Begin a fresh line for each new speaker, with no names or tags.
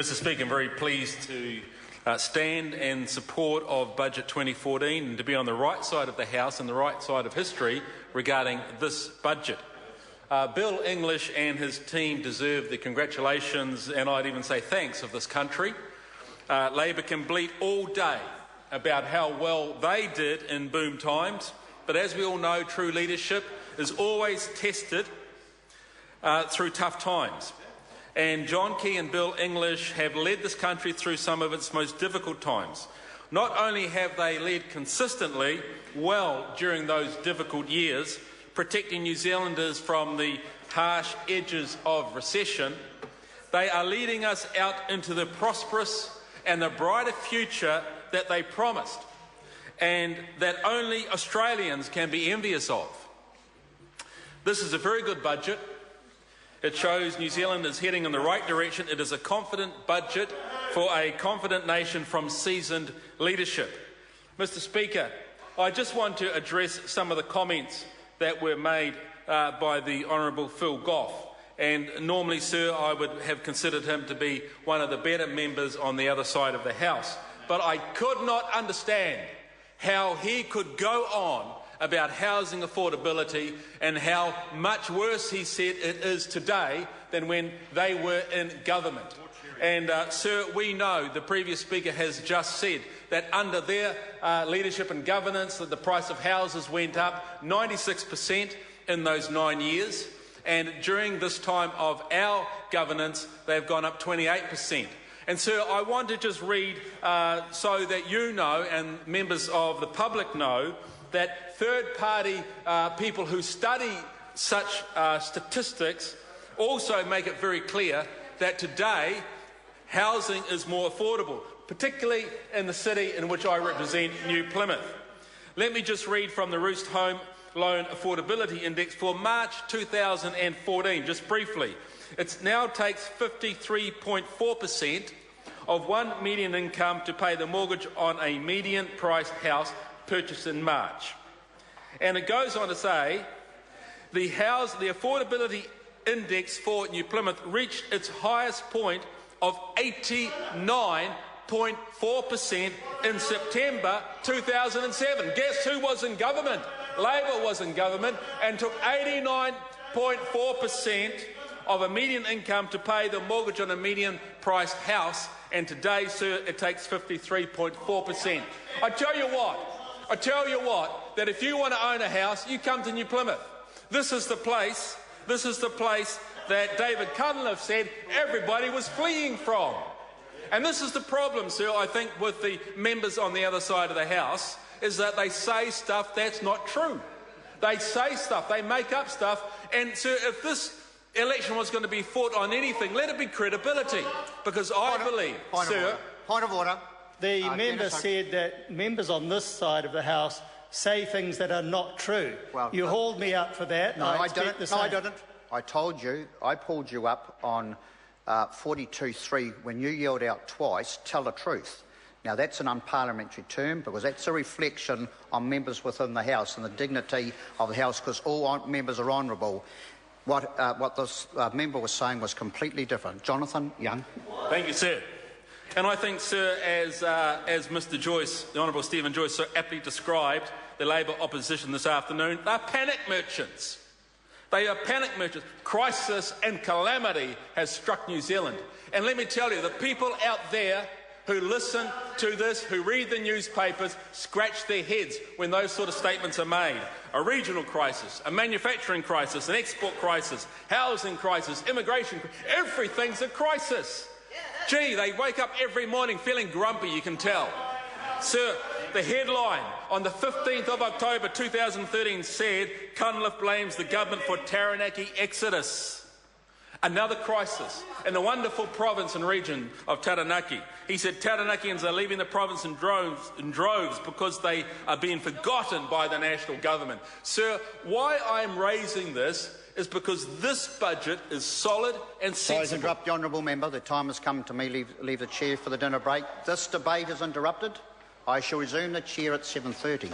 Mr. Speaker, I'm very pleased to stand in support of Budget 2014 and to be on the right side of the House and the right side of history regarding this budget. Bill English and his team deserve the congratulations and I'd even say thanks of this country. Labor can bleat all day about how well they did in boom times, but as we all know, true leadership is always tested through tough times. And John Key and Bill English have led this country through some of its most difficult times. Not only have they led consistently well during those difficult years, protecting New Zealanders from the harsh edges of recession, they are leading us out into the prosperous and the brighter future that they promised, and that only Australians can be envious of. This is a very good budget. It shows New Zealand is heading in the right direction. It is a confident budget for a confident nation from seasoned leadership. Mr. Speaker, I just want to address some of the comments that were made by the Honourable Phil Goff. And normally, sir, I would have considered him to be one of the better members on the other side of the House. But I could not understand how he could go on about housing affordability and how much worse he said it is today than when they were in government. And, sir, we know the previous speaker has just said that under their leadership and governance that the price of houses went up 96% in those 9 years. And during this time of our governance, they've gone up 28%. And, sir, I want to just read so that you know and members of the public know that third-party people who study such statistics also make it very clear that today housing is more affordable, particularly in the city in which I represent, New Plymouth. Let me just read from the Roost Home Loan Affordability Index for March 2014, just briefly. It now takes 53.4% of one median income to pay the mortgage on a median-priced house purchased in March. And it goes on to say the affordability index for New Plymouth reached its highest point of 89.4% in September 2007. Guess who was in government? Labor was in government and took 89.4% of a median income to pay the mortgage on a median-priced house, and today, sir, it takes 53.4%. I tell you what, that if you want to own a house, you come to New Plymouth. This is the place that David Cunliffe said everybody was fleeing from. And this is the problem, sir, I think, with the members on the other side of the House, is that they say stuff that's not true. They say stuff, they make up stuff, and, sir, if this election was going to be fought on anything, let it be credibility, because I believe, sir...
Point of order.
The member said that members on this side of the House say things that are not true. Well, you hauled me up for that.
No, I didn't. No, I didn't. I told you, I pulled you up on 42.3 when you yelled out twice, tell the truth. Now, that's an unparliamentary term because that's a reflection on members within the House and the dignity of the House, because all members are honourable. What this member was saying was completely different. Jonathan Young.
Thank you, sir. And I think, sir, as Mr Joyce, the Honourable Stephen Joyce, so aptly described the Labor opposition this afternoon, they're panic merchants. They are panic merchants. Crisis and calamity has struck New Zealand. And let me tell you, the people out there who listen to this, who read the newspapers, scratch their heads when those sort of statements are made. A regional crisis, a manufacturing crisis, an export crisis, housing crisis, immigration crisis, everything's a crisis. Gee, they wake up every morning feeling grumpy, you can tell. Sir, the headline on the 15th of October 2013 said, Cunliffe blames the government for Taranaki exodus. Another crisis in the wonderful province and region of Taranaki. He said Taranakians are leaving the province in droves because they are being forgotten by the national government. Sir, why I'm raising this is because this budget is solid and sensible.
Please interrupt the honourable member. The time has come to me leave the chair for the dinner break. This debate is interrupted. I shall resume the chair at 7:30.